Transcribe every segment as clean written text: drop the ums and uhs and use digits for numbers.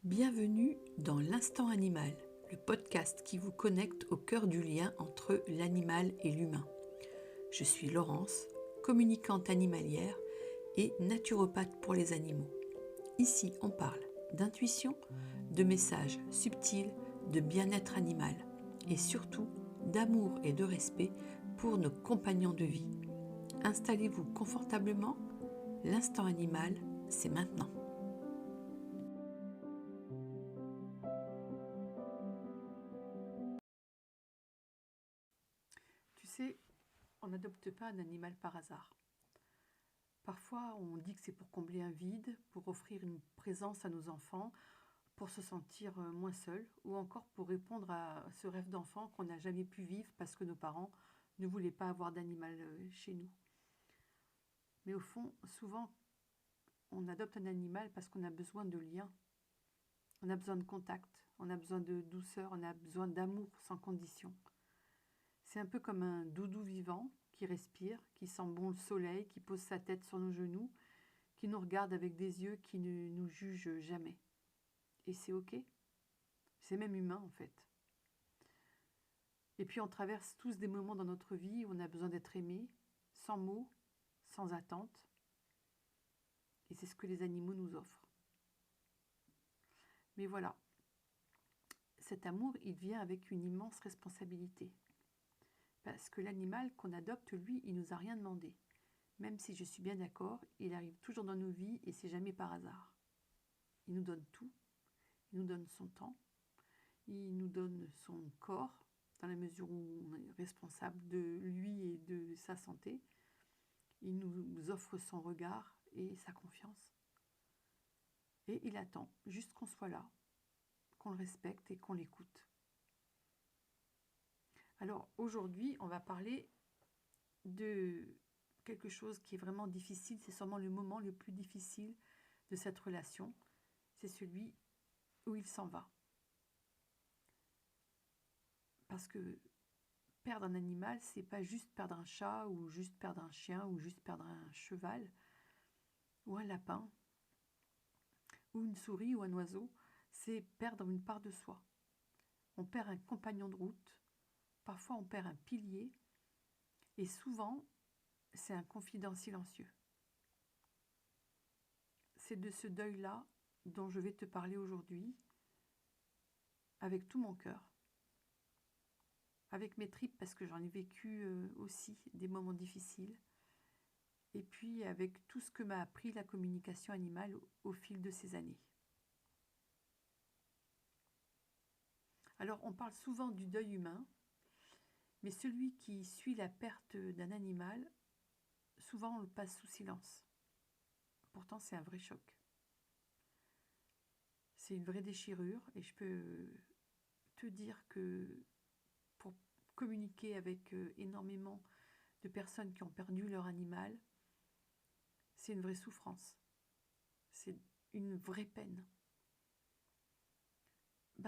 Bienvenue dans l'Instant Animal, le podcast qui vous connecte au cœur du lien entre l'animal et l'humain. Je suis Laurence, communicante animalière et naturopathe pour les animaux. Ici, on parle d'intuition, de messages subtils, de bien-être animal et surtout d'amour et de respect pour nos compagnons de vie. Installez-vous confortablement, l'Instant Animal, c'est maintenant. Tu sais, on n'adopte pas un animal par hasard. Parfois, on dit que c'est pour combler un vide, pour offrir une présence à nos enfants, pour se sentir moins seul, ou encore pour répondre à ce rêve d'enfant qu'on n'a jamais pu vivre parce que nos parents ne voulaient pas avoir d'animal chez nous. Mais au fond, souvent, on adopte un animal parce qu'on a besoin de liens, on a besoin de contact, on a besoin de douceur, on a besoin d'amour sans condition. C'est un peu comme un doudou vivant qui respire, qui sent bon le soleil, qui pose sa tête sur nos genoux, qui nous regarde avec des yeux qui ne nous jugent jamais. Et c'est ok, c'est même humain en fait. Et puis on traverse tous des moments dans notre vie où on a besoin d'être aimé, sans mots, sans attente. Et c'est ce que les animaux nous offrent. Mais voilà, cet amour, il vient avec une immense responsabilité. Parce que l'animal qu'on adopte, lui, il nous a rien demandé. Même si je suis bien d'accord, il arrive toujours dans nos vies et c'est jamais par hasard. Il nous donne tout, il nous donne son temps, il nous donne son corps, dans la mesure où on est responsable de lui et de sa santé. Il nous offre son regard et sa confiance. Et il attend juste qu'on soit là, qu'on le respecte et qu'on l'écoute. Alors aujourd'hui, on va parler de quelque chose qui est vraiment difficile. C'est sûrement le moment le plus difficile de cette relation. C'est celui où il s'en va. Parce que perdre un animal, c'est pas juste perdre un chat ou juste perdre un chien ou juste perdre un cheval ou un lapin ou une souris ou un oiseau, c'est perdre une part de soi. On perd un compagnon de route, parfois on perd un pilier et souvent c'est un confident silencieux. C'est de ce deuil-là dont je vais te parler aujourd'hui avec tout mon cœur, avec mes tripes parce que j'en ai vécu aussi des moments difficiles. Et puis avec tout ce que m'a appris la communication animale au fil de ces années. Alors on parle souvent du deuil humain, mais celui qui suit la perte d'un animal, souvent on le passe sous silence. Pourtant c'est un vrai choc. C'est une vraie déchirure et je peux te dire que pour communiquer avec énormément de personnes qui ont perdu leur animal, c'est une vraie souffrance. C'est une vraie peine.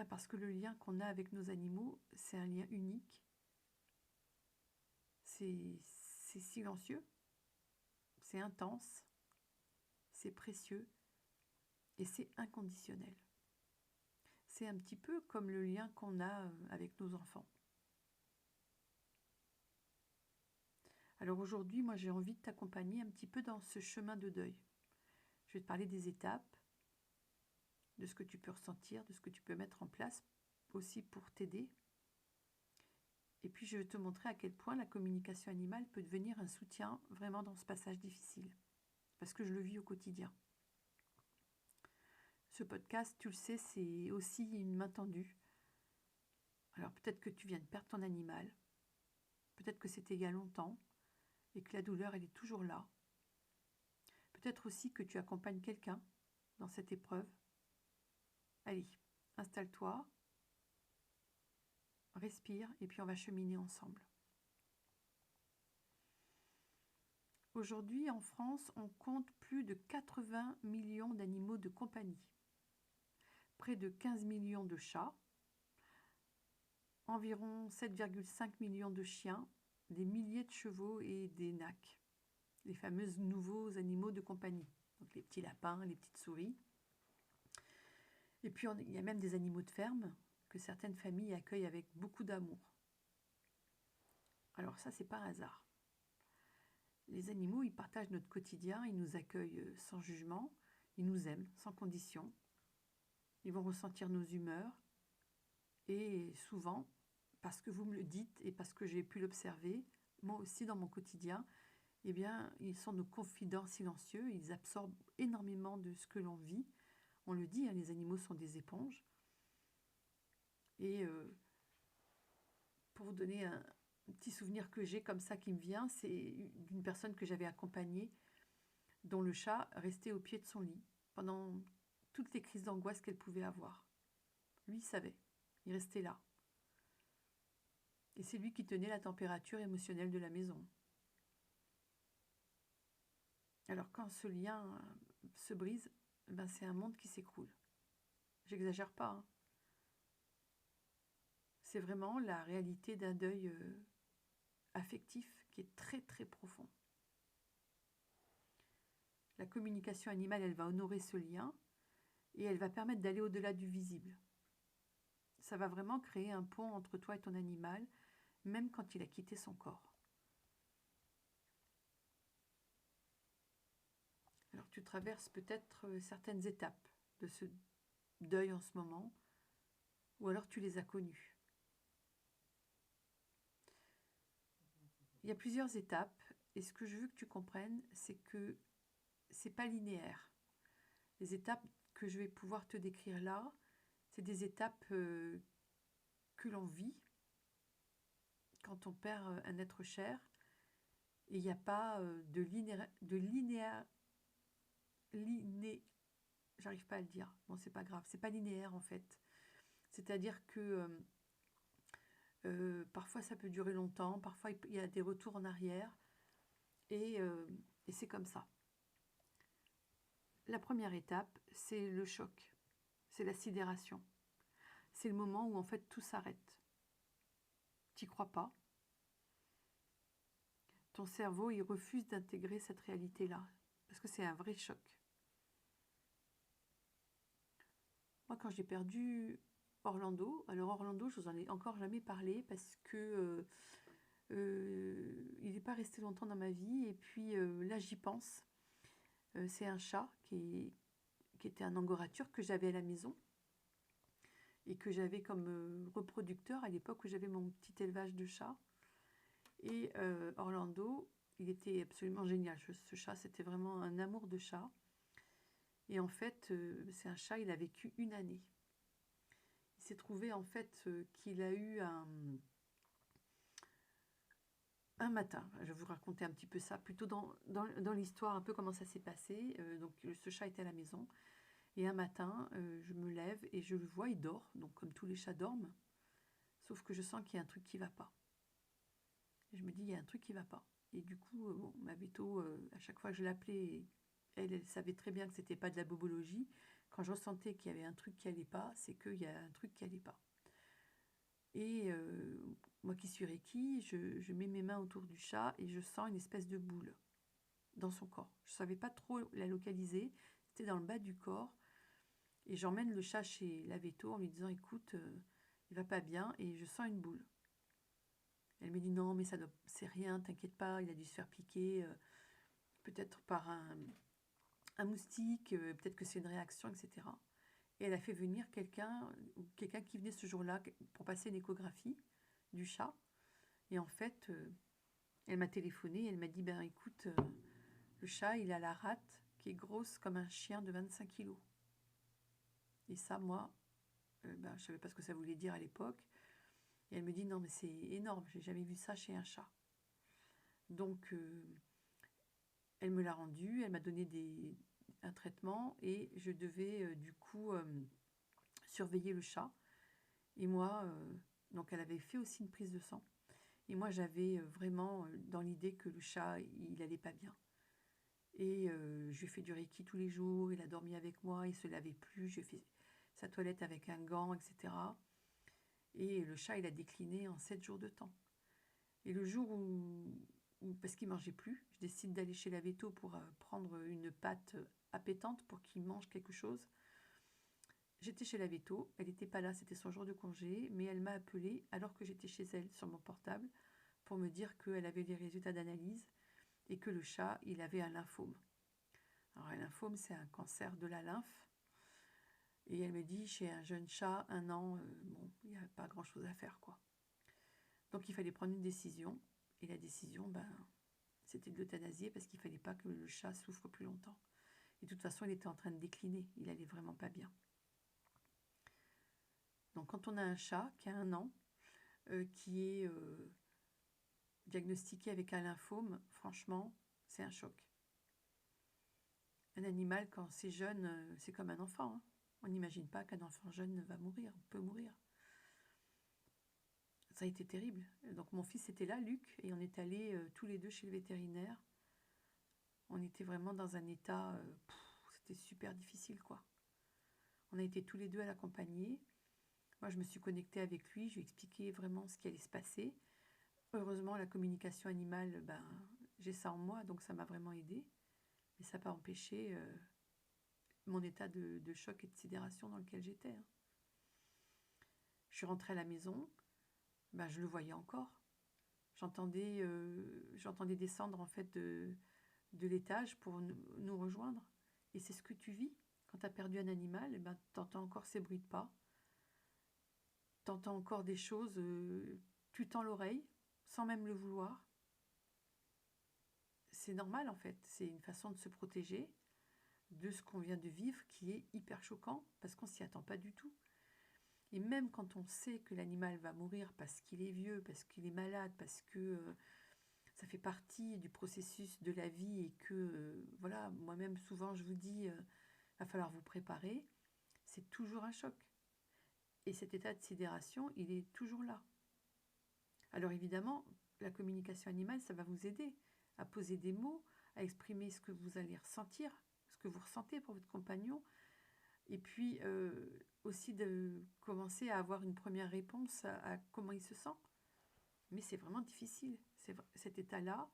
Parce que le lien qu'on a avec nos animaux, c'est un lien unique. C'est silencieux, c'est intense, c'est précieux et c'est inconditionnel. C'est un petit peu comme le lien qu'on a avec nos enfants. Alors aujourd'hui, moi j'ai envie de t'accompagner un petit peu dans ce chemin de deuil. Je vais te parler des étapes, de ce que tu peux ressentir, de ce que tu peux mettre en place aussi pour t'aider. Et puis je vais te montrer à quel point la communication animale peut devenir un soutien vraiment dans ce passage difficile. Parce que je le vis au quotidien. Ce podcast, tu le sais, c'est aussi une main tendue. Alors peut-être que tu viens de perdre ton animal, peut-être que c'était il y a longtemps et que la douleur, elle est toujours là. Peut-être aussi que tu accompagnes quelqu'un dans cette épreuve. Allez, installe-toi, respire et puis on va cheminer ensemble. Aujourd'hui, en France, on compte plus de 80 millions d'animaux de compagnie, près de 15 millions de chats, environ 7,5 millions de chiens, des milliers de chevaux et des nacs, les fameux nouveaux animaux de compagnie, donc les petits lapins, les petites souris. Et puis il y a même des animaux de ferme que certaines familles accueillent avec beaucoup d'amour. Alors ça, c'est pas un hasard. Les animaux, ils partagent notre quotidien, ils nous accueillent sans jugement, ils nous aiment sans condition, ils vont ressentir nos humeurs et souvent, parce que vous me le dites et parce que j'ai pu l'observer, moi aussi dans mon quotidien, eh bien, ils sont nos confidents silencieux, ils absorbent énormément de ce que l'on vit. On le dit, hein, les animaux sont des éponges. Et pour vous donner un petit souvenir que j'ai comme ça qui me vient, c'est d'une personne que j'avais accompagnée, dont le chat restait au pied de son lit pendant toutes les crises d'angoisse qu'elle pouvait avoir. Lui, il savait, il restait là. Et c'est lui qui tenait la température émotionnelle de la maison. Alors quand ce lien se brise, ben c'est un monde qui s'écroule. J'exagère pas, hein. C'est vraiment la réalité d'un deuil affectif qui est très très profond. La communication animale, elle va honorer ce lien et elle va permettre d'aller au-delà du visible. Ça va vraiment créer un pont entre toi et ton animal, même quand il a quitté son corps. Alors tu traverses peut-être certaines étapes de ce deuil en ce moment, ou alors tu les as connues. Il y a plusieurs étapes, et ce que je veux que tu comprennes, c'est que c'est pas linéaire. Les étapes que je vais pouvoir te décrire là, c'est des étapes que l'on vit quand on perd un être cher, et il n'y a pas j'arrive pas à le dire. Bon, c'est pas grave, c'est pas linéaire en fait. C'est-à-dire que parfois ça peut durer longtemps, parfois il y a des retours en arrière, et, euh, et c'est comme ça. La première étape, c'est le choc, c'est la sidération. C'est le moment où en fait tout s'arrête. T'y crois pas. Ton cerveau, il refuse d'intégrer cette réalité-là, parce que c'est un vrai choc. Moi, quand j'ai perdu Orlando, alors Orlando, je vous en ai encore jamais parlé parce que il n'est pas resté longtemps dans ma vie. Et puis là, j'y pense. C'est un chat qui était un angora turc que j'avais à la maison et que j'avais comme reproducteur à l'époque où j'avais mon petit élevage de chats. Et Orlando, il était absolument génial. Ce chat, c'était vraiment un amour de chat. Et en fait, c'est un chat, il a vécu 1 année. Il s'est trouvé en fait qu'il a eu un matin. Je vais vous raconter un petit peu ça, plutôt dans l'histoire, un peu comment ça s'est passé. Donc ce chat était à la maison. Et un matin, je me lève et je le vois, il dort. Donc comme tous les chats dorment. Sauf que je sens qu'il y a un truc qui ne va pas. Et je me dis, il y a un truc qui ne va pas. Et du coup, bon, ma Béto, à chaque fois que je l'appelais, elle savait très bien que c'était pas de la bobologie. Quand je ressentais qu'il y avait un truc qui allait pas, c'est qu'il y a un truc qui allait pas. Et moi qui suis Reiki, je mets mes mains autour du chat et je sens une espèce de boule dans son corps. Je ne savais pas trop la localiser, c'était dans le bas du corps. Et j'emmène le chat chez la véto en lui disant, écoute, il va pas bien et je sens une boule. Elle me dit, non, mais c'est rien, t'inquiète pas, il a dû se faire piquer, peut-être par un moustique, peut-être que c'est une réaction, etc. Et elle a fait venir quelqu'un qui venait ce jour-là pour passer une échographie du chat. Et en fait, elle m'a téléphoné, elle m'a dit, ben écoute, le chat, il a la rate qui est grosse comme un chien de 25 kilos. Et ça, moi, ben, je ne savais pas ce que ça voulait dire à l'époque. Et elle me dit, non, mais c'est énorme, j'ai jamais vu ça chez un chat. Donc, elle me l'a rendu, elle m'a donné un traitement et je devais du coup surveiller le chat. Et moi, donc elle avait fait aussi une prise de sang. Et moi, j'avais vraiment dans l'idée que le chat, il allait pas bien. Et je lui ai fait du Reiki tous les jours, il a dormi avec moi, il se lavait plus, j'ai fait sa toilette avec un gant, etc. Et le chat, il a décliné en 7 jours de temps. Et le jour où parce qu'il mangeait plus, je décide d'aller chez la véto pour prendre une pâte appétante pour qu'il mange quelque chose. J'étais chez la véto, elle n'était pas là, c'était son jour de congé, mais elle m'a appelé alors que j'étais chez elle sur mon portable pour me dire qu'elle avait les résultats d'analyse et que le chat, il avait un lymphome. Alors un lymphome, c'est un cancer de la lymphe. Et elle me dit, chez un jeune chat, 1 an, bon, il n'y a pas grand-chose à faire, quoi. Donc il fallait prendre une décision. Et la décision, c'était de l'euthanasier parce qu'il ne fallait pas que le chat souffre plus longtemps. Et de toute façon, il était en train de décliner. Il allait vraiment pas bien. Donc quand on a un chat qui a 1 an, qui est diagnostiqué avec un lymphome, franchement, c'est un choc. Un animal, quand c'est jeune, c'est comme un enfant, hein. On n'imagine pas qu'un enfant jeune va mourir, peut mourir. Ça a été terrible. Donc mon fils était là, Luc, et on est allés tous les deux chez le vétérinaire. On était vraiment dans un état, c'était super difficile, quoi. On a été tous les deux à l'accompagner. Moi, je me suis connectée avec lui, je lui ai expliqué vraiment ce qui allait se passer. Heureusement, la communication animale, j'ai ça en moi, donc ça m'a vraiment aidée. Mais ça n'a pas empêché mon état de choc et de sidération dans lequel j'étais, hein. Je suis rentrée à la maison, je le voyais encore. J'entendais descendre en fait de l'étage pour nous rejoindre. Et c'est ce que tu vis quand tu as perdu un animal, tu entends encore ces bruits de pas, tu entends encore des choses, tu tends l'oreille sans même le vouloir. C'est normal en fait, c'est une façon de se protéger de ce qu'on vient de vivre qui est hyper choquant parce qu'on s'y attend pas du tout. Et même quand on sait que l'animal va mourir parce qu'il est vieux, parce qu'il est malade, parce que ça fait partie du processus de la vie et que, voilà, moi-même souvent je vous dis, va falloir vous préparer, c'est toujours un choc. Et cet état de sidération, il est toujours là. Alors évidemment, la communication animale, ça va vous aider à poser des mots, à exprimer ce que vous allez ressentir, ce que vous ressentez pour votre compagnon, et puis aussi de commencer à avoir une première réponse à comment il se sent. Mais c'est vraiment difficile. Cet état-là,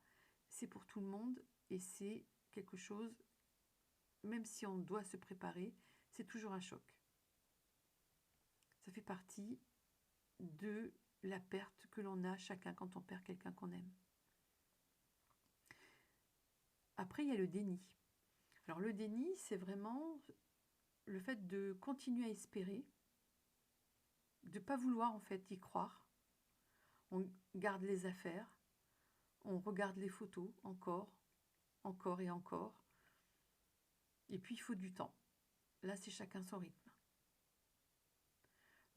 c'est pour tout le monde et c'est quelque chose, même si on doit se préparer, c'est toujours un choc. Ça fait partie de la perte que l'on a chacun quand on perd quelqu'un qu'on aime. Après, il y a le déni. Alors le déni, c'est vraiment le fait de continuer à espérer, de ne pas vouloir en fait y croire. On garde les affaires, on regarde les photos encore, encore et encore. Et puis il faut du temps. Là, c'est chacun son rythme.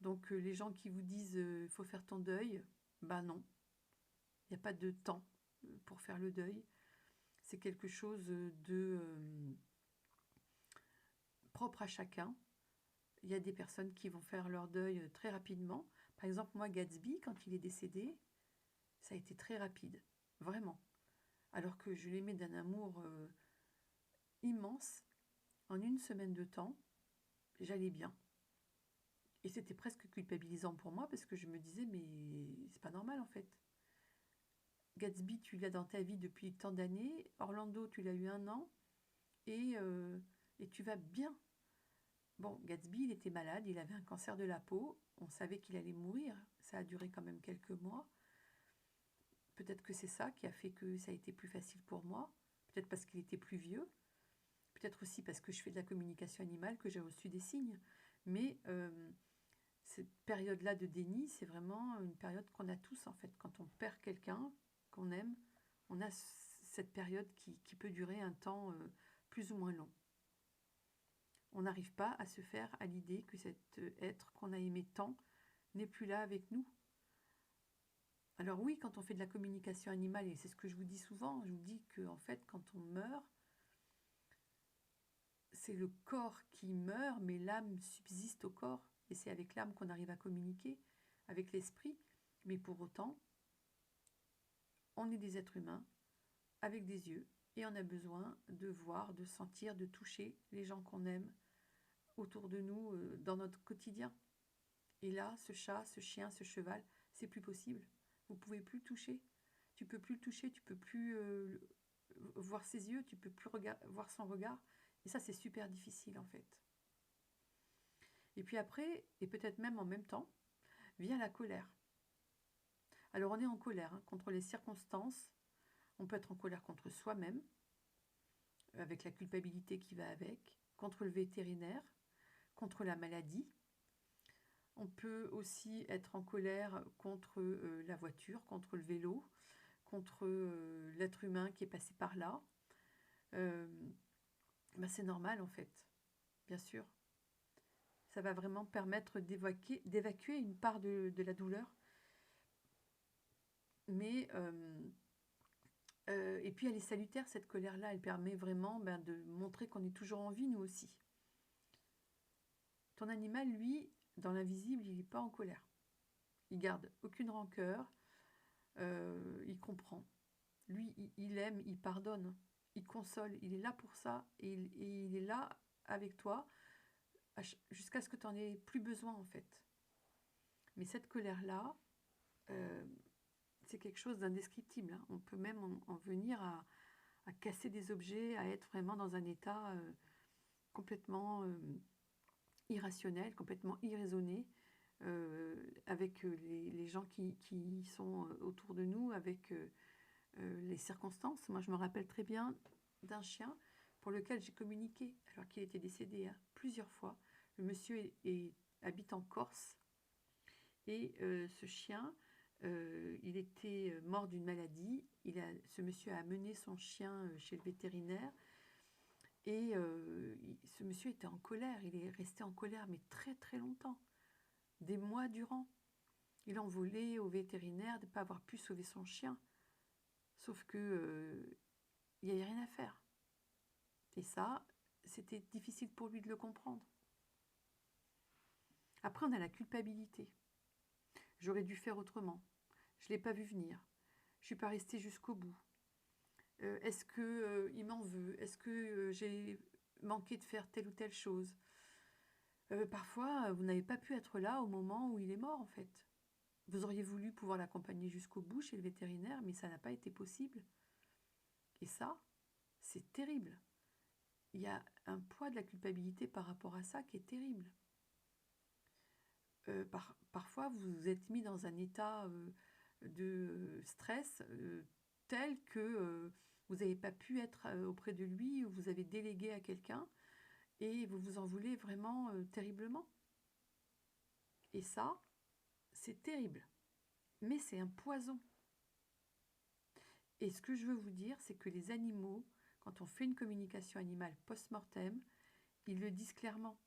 Donc les gens qui vous disent il faut faire ton deuil, non. Il n'y a pas de temps pour faire le deuil. C'est quelque chose de propre à chacun. Il y a des personnes qui vont faire leur deuil très rapidement. Par exemple, moi, Gatsby, quand il est décédé, ça a été très rapide, vraiment. Alors que je l'aimais d'un amour immense, en 1 semaine de temps, j'allais bien. Et c'était presque culpabilisant pour moi parce que je me disais, mais c'est pas normal en fait. Gatsby, tu l'as dans ta vie depuis tant d'années. Orlando, tu l'as eu 1 an. Et tu vas bien. Bon, Gatsby, il était malade, il avait un cancer de la peau. On savait qu'il allait mourir. Ça a duré quand même quelques mois. Peut-être que c'est ça qui a fait que ça a été plus facile pour moi. Peut-être parce qu'il était plus vieux. Peut-être aussi parce que je fais de la communication animale, que j'ai reçu des signes. Mais cette période-là de déni, c'est vraiment une période qu'on a tous en fait. Quand on perd quelqu'un qu'on aime, on a cette période qui peut durer un temps plus ou moins long. On n'arrive pas à se faire à l'idée que cet être qu'on a aimé tant n'est plus là avec nous. Alors oui, quand on fait de la communication animale, et c'est ce que je vous dis souvent, je vous dis que en fait, quand on meurt, c'est le corps qui meurt, mais l'âme subsiste au corps. Et c'est avec l'âme qu'on arrive à communiquer, avec l'esprit. Mais pour autant, on est des êtres humains, avec des yeux, et on a besoin de voir, de sentir, de toucher les gens qu'on aime autour de nous dans notre quotidien. Et là, ce chat, ce chien, ce cheval, c'est plus possible. Vous ne pouvez plus le toucher. Tu peux plus le toucher, tu peux plus voir ses yeux, tu peux plus voir son regard. Et ça, c'est super difficile en fait. Et puis après, et peut-être même en même temps, vient la colère. Alors on est en colère contre les circonstances, on peut être en colère contre soi-même, avec la culpabilité qui va avec, contre le vétérinaire, contre la maladie. On peut aussi être en colère contre la voiture, contre le vélo, contre l'être humain qui est passé par là. C'est normal en fait, bien sûr. Ça va vraiment permettre d'évacuer une part de la douleur. Mais, et puis elle est salutaire cette colère-là, elle permet vraiment de montrer qu'on est toujours en vie, nous aussi. Ton animal, lui, dans l'invisible, il n'est pas en colère. Il garde aucune rancœur, il comprend. Lui, il aime, il pardonne, il console, il est là pour ça et il est là avec toi jusqu'à ce que tu n'en aies plus besoin en fait. Mais cette colère-là, c'est quelque chose d'indescriptible. On peut même en venir à casser des objets, à être vraiment dans un état complètement irrationnel, complètement irraisonné, avec les gens qui sont autour de nous, avec les circonstances. Moi, je me rappelle très bien d'un chien pour lequel j'ai communiqué, alors qu'il était décédé plusieurs fois. Le monsieur habite en Corse, et ce chien, il était mort d'une maladie. Ce monsieur a amené son chien chez le vétérinaire, et ce monsieur était en colère. Il est resté en colère, mais très très longtemps, des mois durant. Il en voulait au vétérinaire de ne pas avoir pu sauver son chien. Sauf que il n'y avait rien à faire. Et ça, c'était difficile pour lui de le comprendre. Après, on a la culpabilité. J'aurais dû faire autrement. Je ne l'ai pas vu venir. Je ne suis pas restée jusqu'au bout. Est-ce qu'il m'en veut? Est-ce que j'ai manqué de faire telle ou telle chose? Parfois, vous n'avez pas pu être là au moment où il est mort, en fait. Vous auriez voulu pouvoir l'accompagner jusqu'au bout chez le vétérinaire, mais ça n'a pas été possible. Et ça, c'est terrible. Il y a un poids de la culpabilité par rapport à ça qui est terrible. Parfois, vous vous êtes mis dans un état de stress tel que vous n'avez pas pu être auprès de lui, ou vous avez délégué à quelqu'un, et vous vous en voulez vraiment terriblement. Et ça, c'est terrible. Mais c'est un poison. Et ce que je veux vous dire, c'est que les animaux, quand on fait une communication animale post-mortem, ils le disent clairement.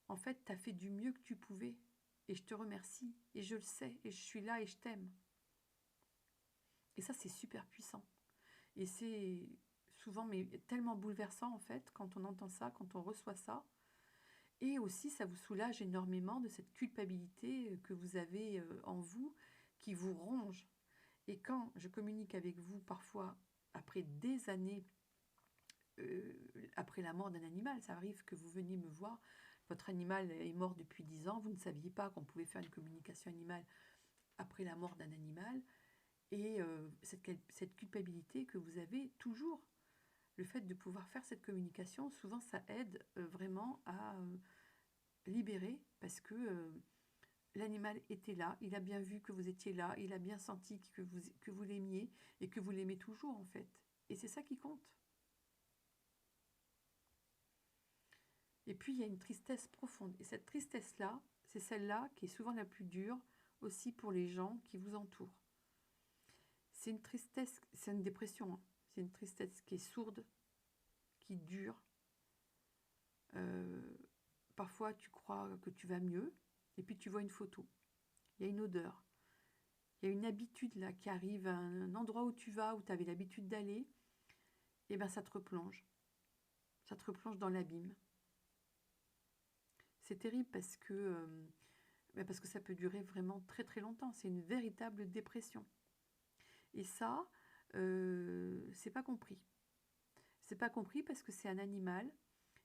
En fait, tu as fait du mieux que tu pouvais, et je te remercie, et je le sais, et je suis là, et je t'aime. Et ça, c'est super puissant. Et c'est souvent tellement bouleversant, en fait, quand on entend ça, quand on reçoit ça. Et aussi, ça vous soulage énormément de cette culpabilité que vous avez en vous, qui vous ronge. Et quand je communique avec vous, parfois, après des années, après la mort d'un animal, ça arrive que vous veniez me voir, votre animal est mort depuis 10 ans, vous ne saviez pas qu'on pouvait faire une communication animale après la mort d'un animal, et cette culpabilité que vous avez toujours, le fait de pouvoir faire cette communication, souvent ça aide vraiment à libérer, parce que l'animal était là, il a bien vu que vous étiez là, il a bien senti que vous l'aimiez, et que vous l'aimez toujours en fait. Et c'est ça qui compte. Et puis il y a une tristesse profonde. Et cette tristesse-là, c'est celle-là qui est souvent la plus dure aussi pour les gens qui vous entourent. C'est une tristesse, c'est une dépression, hein. C'est une tristesse qui est sourde, qui dure. Parfois tu crois que tu vas mieux, et puis tu vois une photo. Il y a une odeur. Il y a une habitude là qui arrive à un endroit où tu vas, où tu avais l'habitude d'aller, et bien ça te replonge. Ça te replonge dans l'abîme. C'est terrible parce que ça peut durer vraiment très très longtemps. C'est une véritable dépression. Et ça, c'est pas compris. C'est pas compris parce que c'est un animal,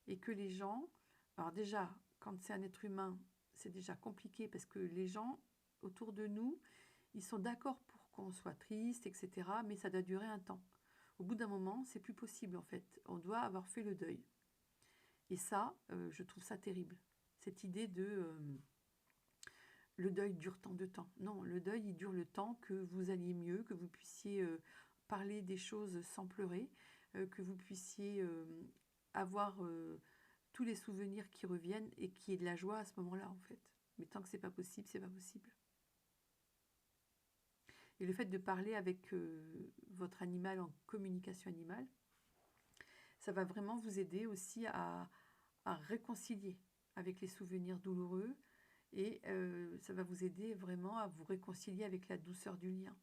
et que les gens... Alors déjà, quand c'est un être humain, c'est déjà compliqué parce que les gens autour de nous, ils sont d'accord pour qu'on soit triste, etc. Mais ça doit durer un temps. Au bout d'un moment, c'est plus possible en fait. On doit avoir fait le deuil. Et ça, je trouve ça terrible. cette idée de le deuil dure tant de temps. Non, le deuil, il dure le temps que vous alliez mieux, que vous puissiez parler des choses sans pleurer, que vous puissiez avoir tous les souvenirs qui reviennent et qu'il y ait de la joie à ce moment-là, en fait. Mais tant que c'est pas possible, c'est pas possible. Et le fait de parler avec votre animal en communication animale, ça va vraiment vous aider aussi à réconcilier avec les souvenirs douloureux et ça va vous aider vraiment à vous réconcilier avec la douceur du lien.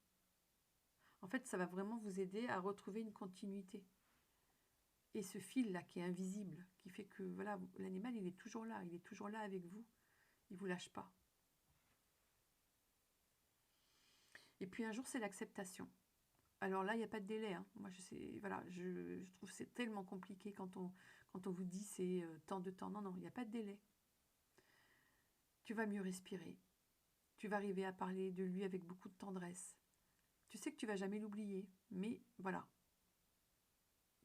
En fait, ça va vraiment vous aider à retrouver une continuité. Et ce fil-là qui est invisible, qui fait que voilà, l'animal, il est toujours là avec vous, il ne vous lâche pas. Et puis un jour, c'est l'acceptation. Alors là, il n'y a pas de délai. Hein. Moi, je trouve que c'est tellement compliqué quand on vous dit c'est tant de temps. Non, non, il n'y a pas de délai. Tu vas mieux respirer. Tu vas arriver à parler de lui avec beaucoup de tendresse. Tu sais que tu vas jamais l'oublier, mais voilà.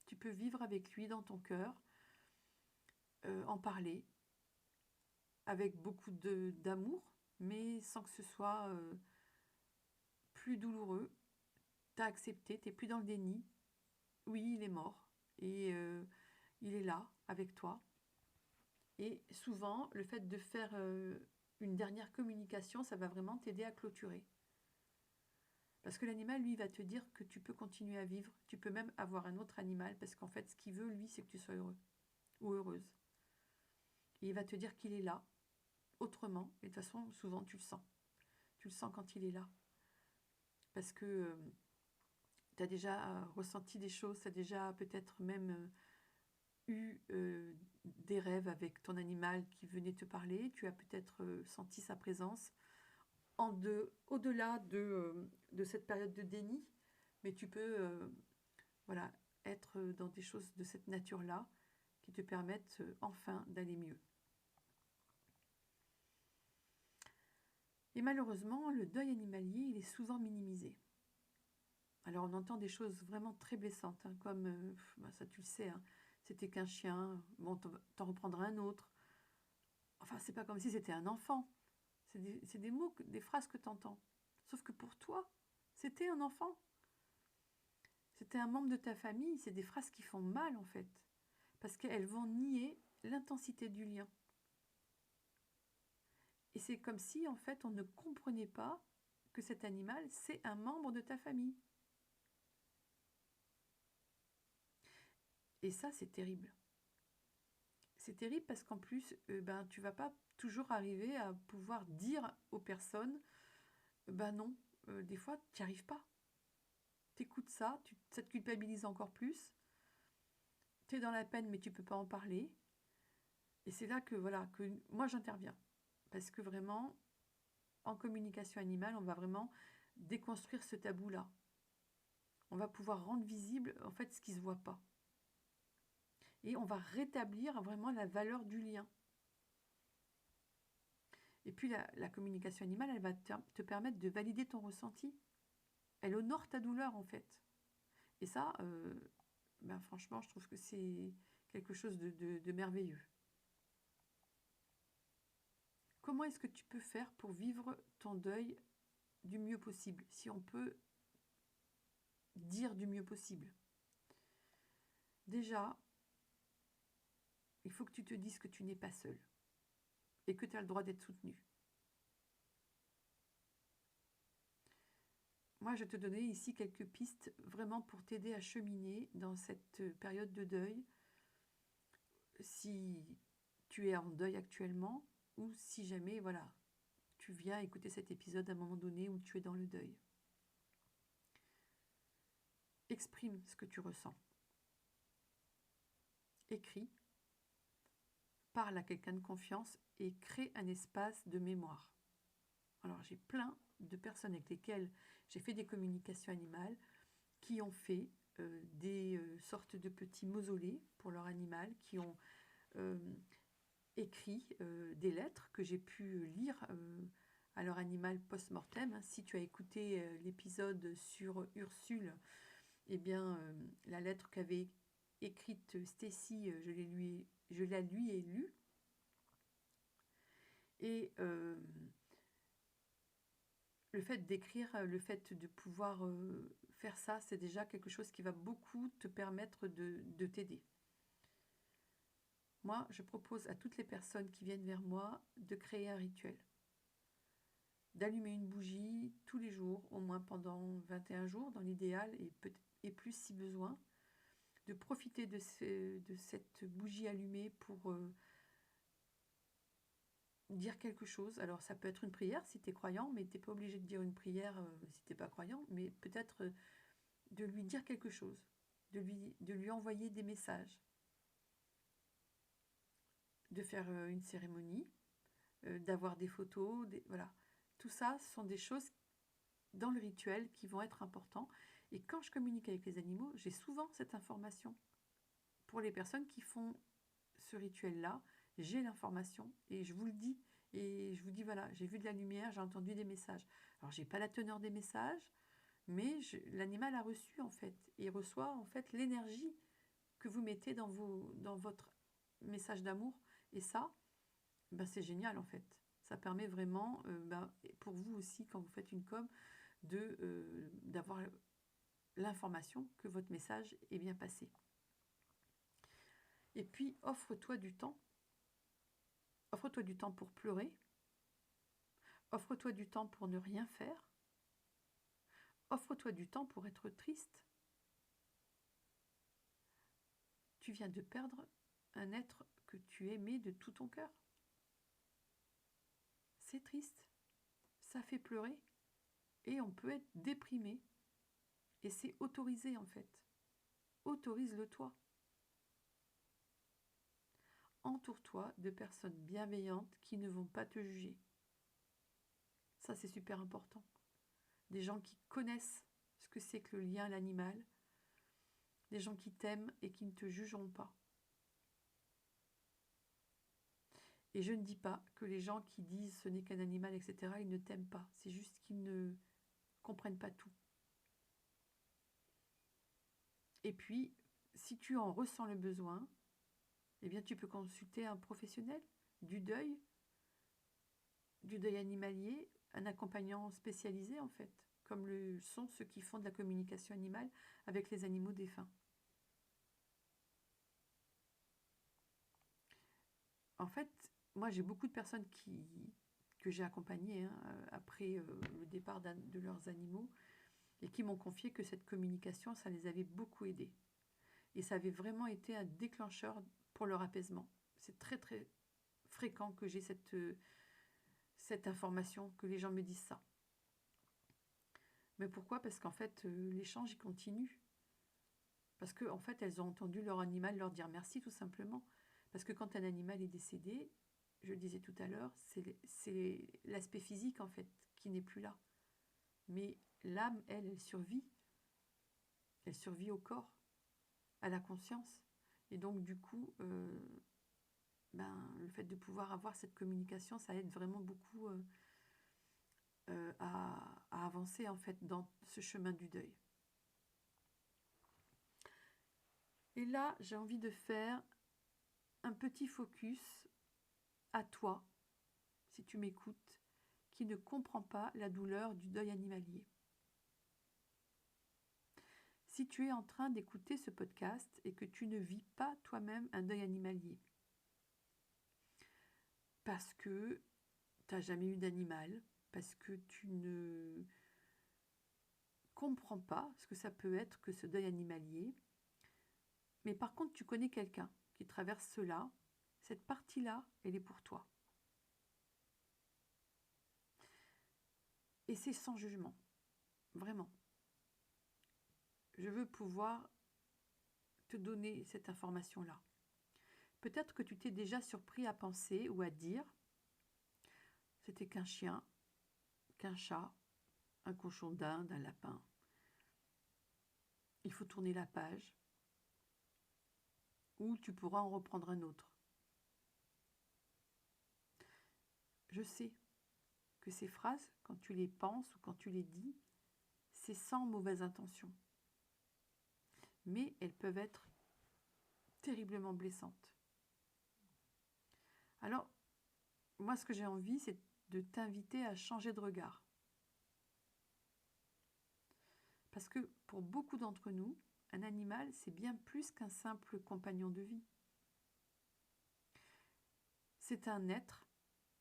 Tu peux vivre avec lui dans ton cœur, en parler, avec beaucoup d'amour, mais sans que ce soit plus douloureux. T'as accepté, t'es plus dans le déni. Oui, il est mort et il est là avec toi. Et souvent, le fait de faire une dernière communication, ça va vraiment t'aider à clôturer. Parce que l'animal, lui, va te dire que tu peux continuer à vivre. Tu peux même avoir un autre animal parce qu'en fait, ce qu'il veut, lui, c'est que tu sois heureux ou heureuse. Et il va te dire qu'il est là, autrement. Et de toute façon, souvent, tu le sens. Tu le sens quand il est là. Parce que tu as déjà ressenti des choses, tu as déjà peut-être même eu des rêves avec ton animal qui venait te parler. Tu as peut-être senti sa présence au-delà de cette période de déni. Mais tu peux voilà, être dans des choses de cette nature-là qui te permettent enfin d'aller mieux. Et malheureusement, le deuil animalier, il est souvent minimisé. Alors on entend des choses vraiment très blessantes, hein, comme, ça tu le sais, hein, c'était qu'un chien, bon, t'en reprendras un autre. Enfin, c'est pas comme si c'était un enfant. C'est des mots, des phrases que t'entends. Sauf que pour toi, c'était un enfant. C'était un membre de ta famille. C'est des phrases qui font mal, en fait. Parce qu'elles vont nier l'intensité du lien. Et c'est comme si, en fait, on ne comprenait pas que cet animal, c'est un membre de ta famille. Et ça, c'est terrible. C'est terrible parce qu'en plus, tu vas pas toujours arriver à pouvoir dire aux personnes, non, des fois, tu n'y arrives pas. T'écoutes ça, ça te culpabilise encore plus. Tu es dans la peine, mais tu peux pas en parler. Et c'est là que, voilà, que moi, j'interviens. Parce que vraiment, en communication animale, on va vraiment déconstruire ce tabou-là. On va pouvoir rendre visible, en fait, ce qui ne se voit pas. Et on va rétablir vraiment la valeur du lien. Et puis la communication animale, elle va te permettre de valider ton ressenti. Elle honore ta douleur en fait. Et ça, franchement, je trouve que c'est quelque chose de merveilleux. Comment est-ce que tu peux faire pour vivre ton deuil du mieux possible, si on peut dire du mieux possible? Déjà, il faut que tu te dises que tu n'es pas seul et que tu as le droit d'être soutenu. Moi, je vais te donner ici quelques pistes vraiment pour t'aider à cheminer dans cette période de deuil. Si tu es en deuil actuellement ou si jamais, voilà, tu viens écouter cet épisode à un moment donné où tu es dans le deuil. Exprime ce que tu ressens. Écris. Parle à quelqu'un de confiance et crée un espace de mémoire. Alors, j'ai plein de personnes avec lesquelles j'ai fait des communications animales qui ont fait des sortes de petits mausolées pour leur animal, qui ont écrit des lettres que j'ai pu lire à leur animal post-mortem. Si tu as écouté l'épisode sur Ursule, eh bien, la lettre qu'avait écrite Stacy, je la lui ai lue. Et le fait d'écrire, le fait de pouvoir faire ça, c'est déjà quelque chose qui va beaucoup te permettre de t'aider. Moi, je propose à toutes les personnes qui viennent vers moi de créer un rituel, d'allumer une bougie tous les jours, au moins pendant 21 jours dans l'idéal, et plus si besoin, de profiter de cette bougie allumée pour dire quelque chose. Alors ça peut être une prière si tu es croyant, mais tu n'es pas obligé de dire une prière si tu n'es pas croyant, mais peut-être de lui dire quelque chose, de lui envoyer des messages, de faire une cérémonie, d'avoir des photos, voilà. Tout ça, ce sont des choses dans le rituel qui vont être importants. Et quand je communique avec les animaux, j'ai souvent cette information. Pour les personnes qui font ce rituel-là, j'ai l'information et je vous le dis. Et je vous dis, voilà, j'ai vu de la lumière, j'ai entendu des messages. Alors, j'ai pas la teneur des messages, mais l'animal a reçu, en fait. Il reçoit, en fait, l'énergie que vous mettez dans votre message d'amour. Et ça, ben, c'est génial, en fait. Ça permet vraiment, pour vous aussi, quand vous faites une com, d'avoir l'information que votre message est bien passé. Et puis, offre-toi du temps. Offre-toi du temps pour pleurer. Offre-toi du temps pour ne rien faire. Offre-toi du temps pour être triste. Tu viens de perdre un être que tu aimais de tout ton cœur. C'est triste. Ça fait pleurer. Et on peut être déprimé. Et c'est autorisé en fait. Autorise-le toi. Entoure-toi de personnes bienveillantes qui ne vont pas te juger. Ça, c'est super important. Des gens qui connaissent ce que c'est que le lien à l'animal. Des gens qui t'aiment et qui ne te jugeront pas. Et je ne dis pas que les gens qui disent ce n'est qu'un animal, etc., ils ne t'aiment pas. C'est juste qu'ils ne comprennent pas tout. Et puis, si tu en ressens le besoin, eh bien, tu peux consulter un professionnel du deuil animalier, un accompagnant spécialisé en fait, comme le sont ceux qui font de la communication animale avec les animaux défunts. En fait, moi j'ai beaucoup de personnes que j'ai accompagnées après le départ de leurs animaux et qui m'ont confié que cette communication, ça les avait beaucoup aidés. Et ça avait vraiment été un déclencheur pour leur apaisement. C'est très très fréquent que j'ai cette information, que les gens me disent ça. Mais pourquoi? Parce qu'en fait, l'échange, il continue. Parce qu'en fait, elles ont entendu leur animal leur dire merci, tout simplement. Parce que quand un animal est décédé, je le disais tout à l'heure, c'est l'aspect physique, en fait, qui n'est plus là. Mais l'âme, elle survit. Elle survit au corps, à la conscience. Et donc, du coup, le fait de pouvoir avoir cette communication, ça aide vraiment beaucoup à avancer, en fait, dans ce chemin du deuil. Et là, j'ai envie de faire un petit focus à toi, si tu m'écoutes, qui ne comprends pas la douleur du deuil animalier. Si tu es en train d'écouter ce podcast et que tu ne vis pas toi-même un deuil animalier, parce que tu n'as jamais eu d'animal, parce que tu ne comprends pas ce que ça peut être que ce deuil animalier, mais par contre tu connais quelqu'un qui traverse cela, cette partie-là, elle est pour toi. Et c'est sans jugement, vraiment. Je veux pouvoir te donner cette information-là. Peut-être que tu t'es déjà surpris à penser ou à dire « c'était qu'un chien, qu'un chat, un cochon d'Inde, un lapin. Il faut tourner la page. Ou tu pourras en reprendre un autre. » Je sais que ces phrases, quand tu les penses ou quand tu les dis, c'est sans mauvaise intention. Mais elles peuvent être terriblement blessantes. Alors, moi, ce que j'ai envie, c'est de t'inviter à changer de regard. Parce que pour beaucoup d'entre nous, un animal, c'est bien plus qu'un simple compagnon de vie. C'est un être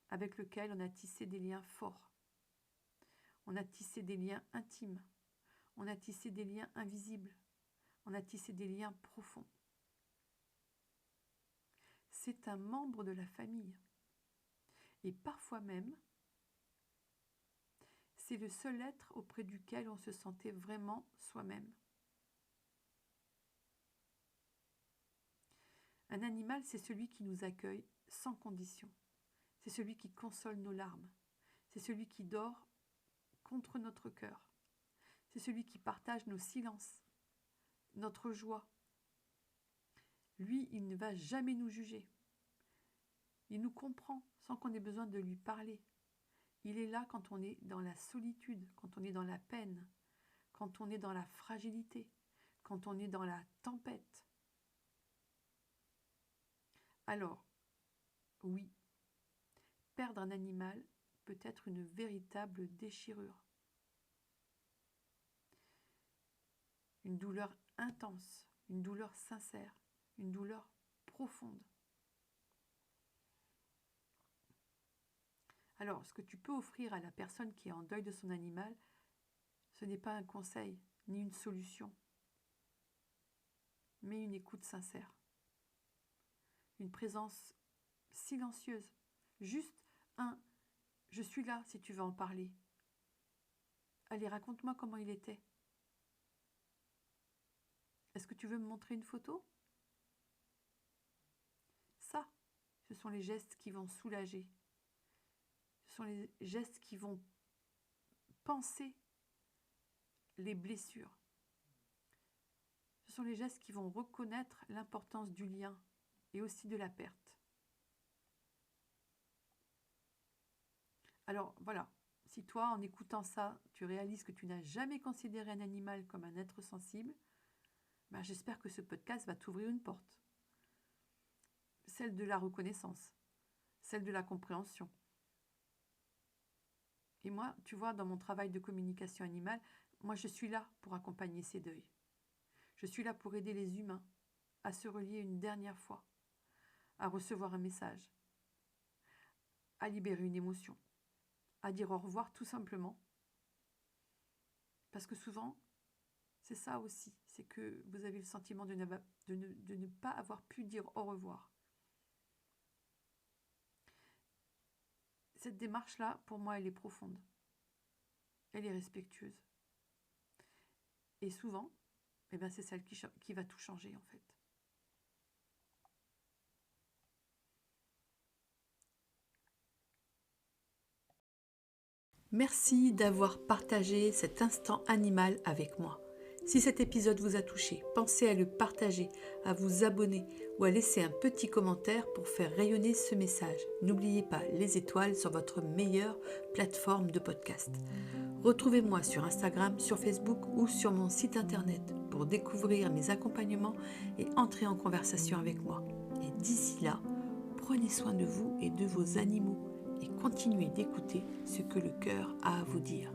avec lequel on a tissé des liens forts. On a tissé des liens intimes. On a tissé des liens invisibles. On a tissé des liens profonds. C'est un membre de la famille. Et parfois même, c'est le seul être auprès duquel on se sentait vraiment soi-même. Un animal, c'est celui qui nous accueille sans condition. C'est celui qui console nos larmes. C'est celui qui dort contre notre cœur. C'est celui qui partage nos silences, notre joie. Lui, il ne va jamais nous juger. Il nous comprend sans qu'on ait besoin de lui parler. Il est là quand on est dans la solitude, quand on est dans la peine, quand on est dans la fragilité, quand on est dans la tempête. Alors, oui, perdre un animal peut être une véritable déchirure. Une douleur intense, une douleur sincère, une douleur profonde. Alors, ce que tu peux offrir à la personne qui est en deuil de son animal, ce n'est pas un conseil ni une solution, mais une écoute sincère. Une présence silencieuse. Juste un « je suis là si tu veux en parler ». Allez, raconte-moi comment il était. Est-ce que tu veux me montrer une photo? Ça, ce sont les gestes qui vont soulager. Ce sont les gestes qui vont panser les blessures. Ce sont les gestes qui vont reconnaître l'importance du lien et aussi de la perte. Alors voilà, si toi, en écoutant ça, tu réalises que tu n'as jamais considéré un animal comme un être sensible, ben j'espère que ce podcast va t'ouvrir une porte. Celle de la reconnaissance, celle de la compréhension. Et moi, tu vois, dans mon travail de communication animale, moi je suis là pour accompagner ces deuils. Je suis là pour aider les humains à se relier une dernière fois, à recevoir un message, à libérer une émotion, à dire au revoir tout simplement. Parce que souvent, c'est ça aussi, c'est que vous avez le sentiment de ne pas avoir pu dire au revoir. Cette démarche-là, pour moi, elle est profonde. Elle est respectueuse. Et souvent, c'est celle qui va tout changer en fait. Merci d'avoir partagé cet instant animal avec moi. Si cet épisode vous a touché, pensez à le partager, à vous abonner ou à laisser un petit commentaire pour faire rayonner ce message. N'oubliez pas les étoiles sur votre meilleure plateforme de podcast. Retrouvez-moi sur Instagram, sur Facebook ou sur mon site internet pour découvrir mes accompagnements et entrer en conversation avec moi. Et d'ici là, prenez soin de vous et de vos animaux et continuez d'écouter ce que le cœur a à vous dire.